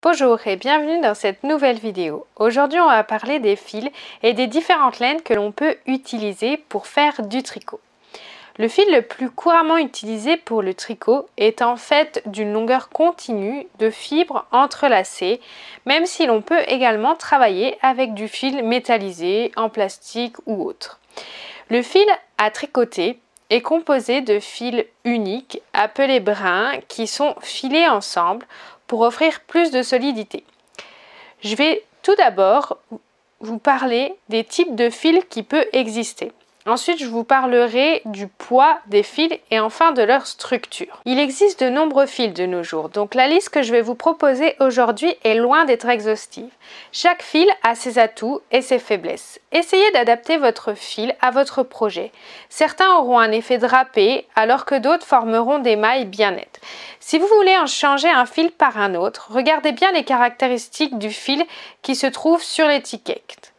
Bonjour et bienvenue dans cette nouvelle vidéo. Aujourd'hui on va parler des fils et des différentes laines que l'on peut utiliser pour faire du tricot. Le fil le plus couramment utilisé pour le tricot est en fait d'une longueur continue de fibres entrelacées, même si l'on peut également travailler avec du fil métallisé, en plastique ou autre. Le fil à tricoter est composé de fils uniques appelés brins qui sont filés ensemble pour offrir plus de solidité. Je vais tout d'abord vous parler des types de fils qui peuvent exister. Ensuite, je vous parlerai du poids des fils et enfin de leur structure. Il existe de nombreux fils de nos jours, donc la liste que je vais vous proposer aujourd'hui est loin d'être exhaustive. Chaque fil a ses atouts et ses faiblesses. Essayez d'adapter votre fil à votre projet. Certains auront un effet drapé, alors que d'autres formeront des mailles bien nettes. Si vous voulez en changer un fil par un autre, regardez bien les caractéristiques du fil qui se trouvent sur l'étiquette.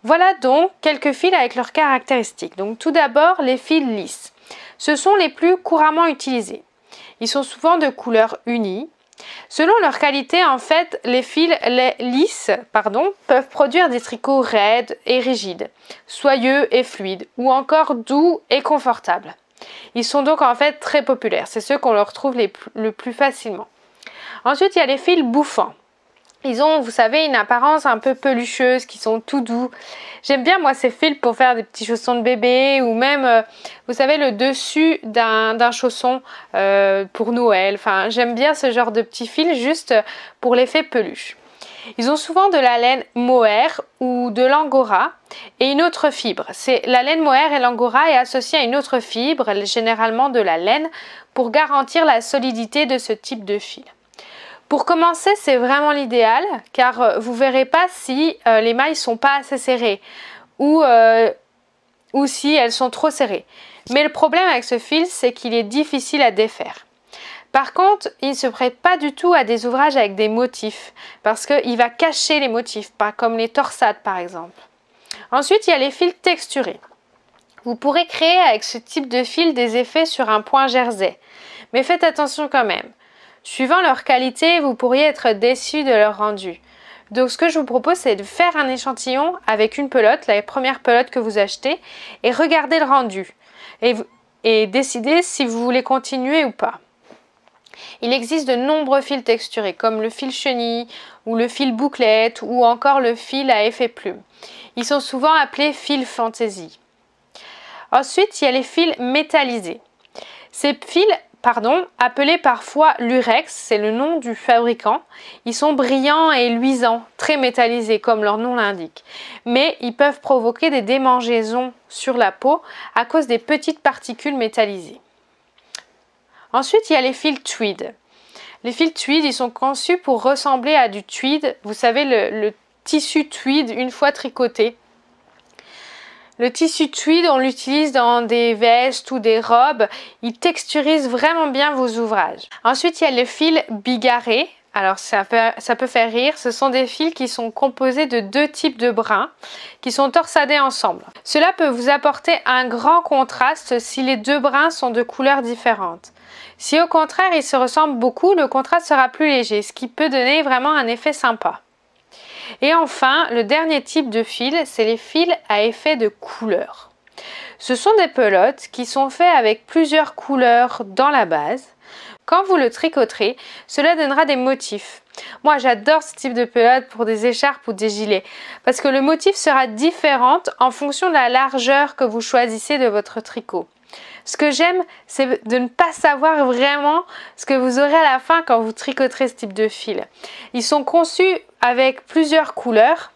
Voilà donc quelques fils avec leurs caractéristiques. Donc tout d'abord les fils lisses. Ce sont les plus couramment utilisés. Ils sont souvent de couleur unie. Selon leur qualité, en fait, les fils lisses peuvent produire des tricots raides et rigides, soyeux et fluides, ou encore doux et confortables. Ils sont donc en fait très populaires. C'est ceux qu'on leur retrouve le plus facilement. Ensuite, il y a les fils bouffants. Ils ont, vous savez, une apparence un peu pelucheuse, qui sont tout doux. J'aime bien, moi, ces fils pour faire des petits chaussons de bébé ou même, vous savez, le dessus d'un chausson pour Noël. Enfin, j'aime bien ce genre de petits fils juste pour l'effet peluche. Ils ont souvent de la laine mohair ou de l'angora et une autre fibre. La laine mohair et l'angora est associée à une autre fibre, généralement de la laine, pour garantir la solidité de ce type de fil. Pour commencer, c'est vraiment l'idéal car vous ne verrez pas si les mailles ne sont pas assez serrées ou si elles sont trop serrées. Mais le problème avec ce fil, c'est qu'il est difficile à défaire. Par contre, il ne se prête pas du tout à des ouvrages avec des motifs parce qu'il va cacher les motifs, pas comme les torsades par exemple. Ensuite, il y a les fils texturés. Vous pourrez créer avec ce type de fil des effets sur un point jersey, mais faites attention quand même. Suivant leur qualité, vous pourriez être déçu de leur rendu. Donc ce que je vous propose, c'est de faire un échantillon avec une pelote, la première pelote que vous achetez, et regardez le rendu. Et décider si vous voulez continuer ou pas. Il existe de nombreux fils texturés, comme le fil chenille, ou le fil bouclette, ou encore le fil à effet plume. Ils sont souvent appelés fils fantaisie. Ensuite, il y a les fils métallisés. Ces fils appelés parfois lurex, c'est le nom du fabricant. Ils sont brillants et luisants, très métallisés comme leur nom l'indique. Mais ils peuvent provoquer des démangeaisons sur la peau à cause des petites particules métallisées. Ensuite, il y a les fils tweed. Les fils tweed, ils sont conçus pour ressembler à du tweed. Vous savez, le tissu tweed une fois tricoté. Le tissu tweed, on l'utilise dans des vestes ou des robes. Il texturise vraiment bien vos ouvrages. Ensuite, il y a le fil bigarré. Alors, ça peut faire rire. Ce sont des fils qui sont composés de deux types de brins qui sont torsadés ensemble. Cela peut vous apporter un grand contraste si les deux brins sont de couleurs différentes. Si au contraire, ils se ressemblent beaucoup, le contraste sera plus léger, ce qui peut donner vraiment un effet sympa. Et enfin, le dernier type de fil, c'est les fils à effet de couleur. Ce sont des pelotes qui sont faites avec plusieurs couleurs dans la base. Quand vous le tricoterez, cela donnera des motifs. Moi, j'adore ce type de pelote pour des écharpes ou des gilets parce que le motif sera différent en fonction de la largeur que vous choisissez de votre tricot. Ce que j'aime, c'est de ne pas savoir vraiment ce que vous aurez à la fin quand vous tricoterez ce type de fil. Ils sont conçus avec plusieurs couleurs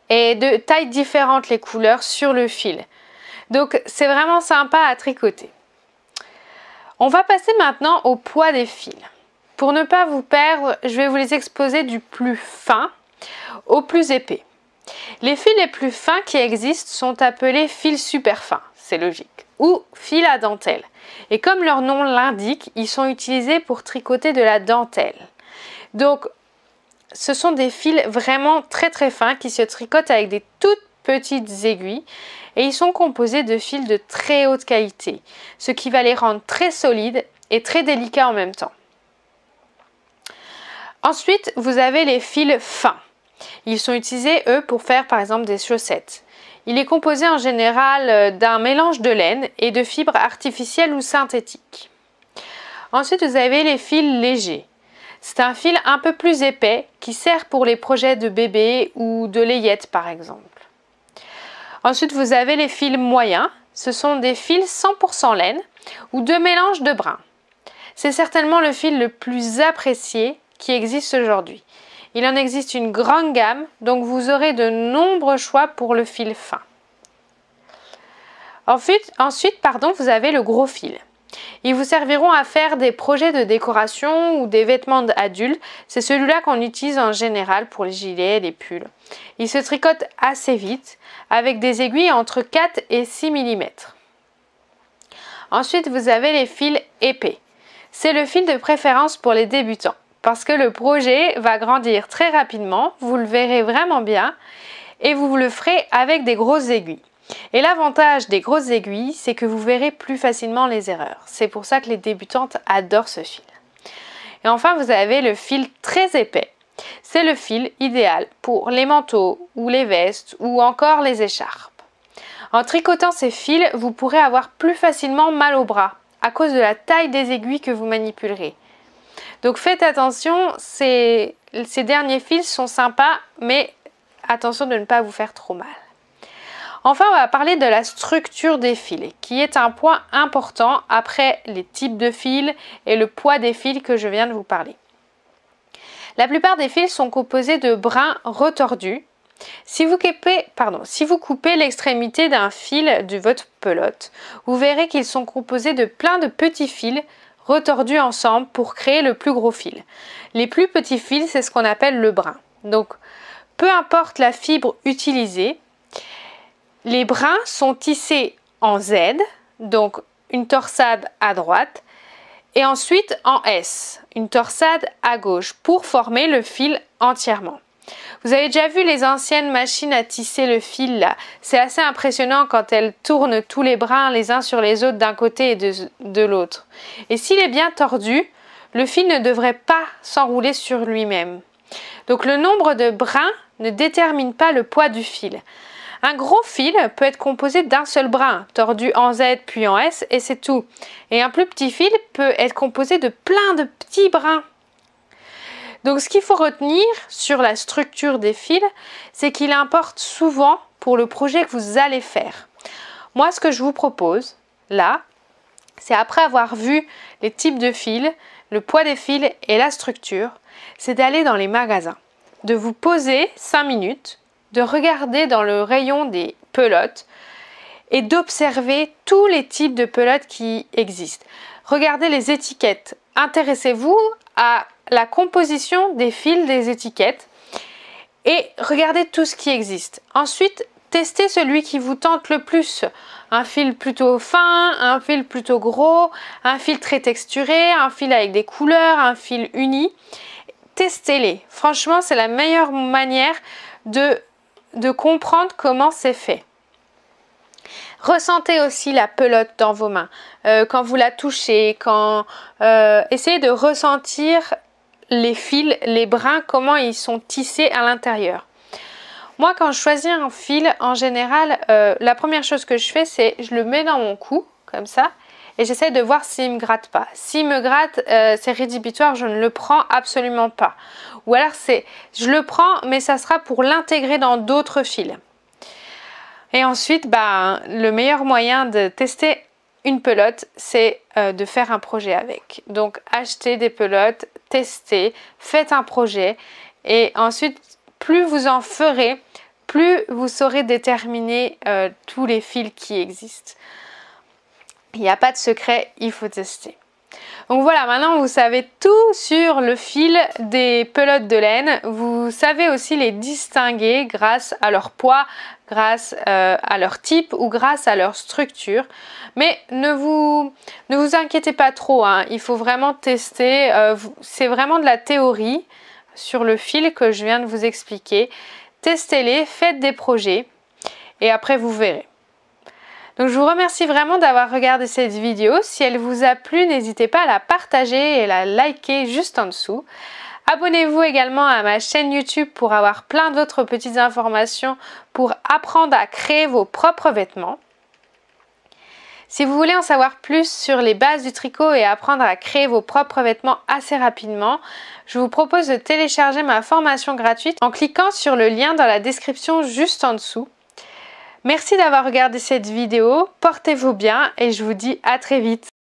et de tailles différentes les couleurs sur le fil. Donc c'est vraiment sympa à tricoter. On va passer maintenant au poids des fils. Pour ne pas vous perdre, je vais vous les exposer du plus fin au plus épais. Les fils les plus fins qui existent sont appelés fils super fins, c'est logique, ou fils à dentelle. Et comme leur nom l'indique, ils sont utilisés pour tricoter de la dentelle. Donc, ce sont des fils vraiment très très fins qui se tricotent avec des toutes petites aiguilles et ils sont composés de fils de très haute qualité, ce qui va les rendre très solides et très délicats en même temps. Ensuite, vous avez les fils fins. Ils sont utilisés, eux, pour faire par exemple des chaussettes. Il est composé en général d'un mélange de laine et de fibres artificielles ou synthétiques. Ensuite, vous avez les fils légers. C'est un fil un peu plus épais qui sert pour les projets de bébés ou de layettes par exemple. Ensuite, vous avez les fils moyens. Ce sont des fils 100% laine ou de mélange de brun. C'est certainement le fil le plus apprécié qui existe aujourd'hui. Il en existe une grande gamme, donc vous aurez de nombreux choix pour le fil fin. Ensuite, vous avez le gros fil. Ils vous serviront à faire des projets de décoration ou des vêtements adultes. C'est celui-là qu'on utilise en général pour les gilets, les pulls. Il se tricote assez vite avec des aiguilles entre 4 et 6 mm. Ensuite, vous avez les fils épais. C'est le fil de préférence pour les débutants parce que le projet va grandir très rapidement, vous le verrez vraiment bien et vous le ferez avec des grosses aiguilles. Et l'avantage des grosses aiguilles, c'est que vous verrez plus facilement les erreurs. C'est pour ça que les débutantes adorent ce fil. Et enfin, vous avez le fil très épais. C'est le fil idéal pour les manteaux ou les vestes ou encore les écharpes. En tricotant ces fils, vous pourrez avoir plus facilement mal au bras à cause de la taille des aiguilles que vous manipulerez. Donc faites attention, ces derniers fils sont sympas, mais attention de ne pas vous faire trop mal. Enfin, on va parler de la structure des fils, qui est un point important après les types de fils et le poids des fils que je viens de vous parler. La plupart des fils sont composés de brins retordus. Si vous coupez l'extrémité d'un fil de votre pelote, vous verrez qu'ils sont composés de plein de petits fils retordus ensemble pour créer le plus gros fil. Les plus petits fils, c'est ce qu'on appelle le brin. Donc, peu importe la fibre utilisée, les brins sont tissés en Z, donc une torsade à droite, et ensuite en S, une torsade à gauche, pour former le fil entièrement. Vous avez déjà vu les anciennes machines à tisser le fil là. C'est assez impressionnant quand elles tournent tous les brins les uns sur les autres d'un côté et de l'autre. Et s'il est bien tordu, le fil ne devrait pas s'enrouler sur lui-même. Donc le nombre de brins ne détermine pas le poids du fil. Un gros fil peut être composé d'un seul brin, tordu en Z puis en S, et c'est tout. Et un plus petit fil peut être composé de plein de petits brins. Donc ce qu'il faut retenir sur la structure des fils, c'est qu'il importe souvent pour le projet que vous allez faire. Moi, ce que je vous propose, là, c'est après avoir vu les types de fils, le poids des fils et la structure, c'est d'aller dans les magasins, de vous poser 5 minutes, de regarder dans le rayon des pelotes et d'observer tous les types de pelotes qui existent. Regardez les étiquettes. Intéressez-vous à la composition des fils des étiquettes et regardez tout ce qui existe. Ensuite, testez celui qui vous tente le plus. Un fil plutôt fin, un fil plutôt gros, un fil très texturé, un fil avec des couleurs, un fil uni. Testez-les. Franchement, c'est la meilleure manière de comprendre comment c'est fait. Ressentez aussi la pelote dans vos mains. Quand vous la touchez, essayez de ressentir les fils, les brins, comment ils sont tissés à l'intérieur. Moi, quand je choisis un fil, en général, la première chose que je fais, c'est je le mets dans mon cou, comme ça, et j'essaie de voir s'il ne me gratte pas. S'il me gratte, c'est rédhibitoire, je ne le prends absolument pas. Ou alors, je le prends, mais ça sera pour l'intégrer dans d'autres fils. Et ensuite, le meilleur moyen de tester une pelote, c'est de faire un projet avec. Donc, achetez des pelotes, testez, faites un projet. Et ensuite, plus vous en ferez, plus vous saurez déterminer tous les fils qui existent. Il n'y a pas de secret, il faut tester. Donc voilà, maintenant vous savez tout sur le fil des pelotes de laine. Vous savez aussi les distinguer grâce à leur poids, grâce à leur type ou grâce à leur structure. Mais ne vous inquiétez pas trop, hein. Il faut vraiment tester. C'est vraiment de la théorie sur le fil que je viens de vous expliquer. Testez-les, faites des projets et après vous verrez. Donc je vous remercie vraiment d'avoir regardé cette vidéo. Si elle vous a plu, n'hésitez pas à la partager et à la liker juste en dessous. Abonnez-vous également à ma chaîne YouTube pour avoir plein d'autres petites informations pour apprendre à créer vos propres vêtements. Si vous voulez en savoir plus sur les bases du tricot et apprendre à créer vos propres vêtements assez rapidement, je vous propose de télécharger ma formation gratuite en cliquant sur le lien dans la description juste en dessous. Merci d'avoir regardé cette vidéo, portez-vous bien et je vous dis à très vite.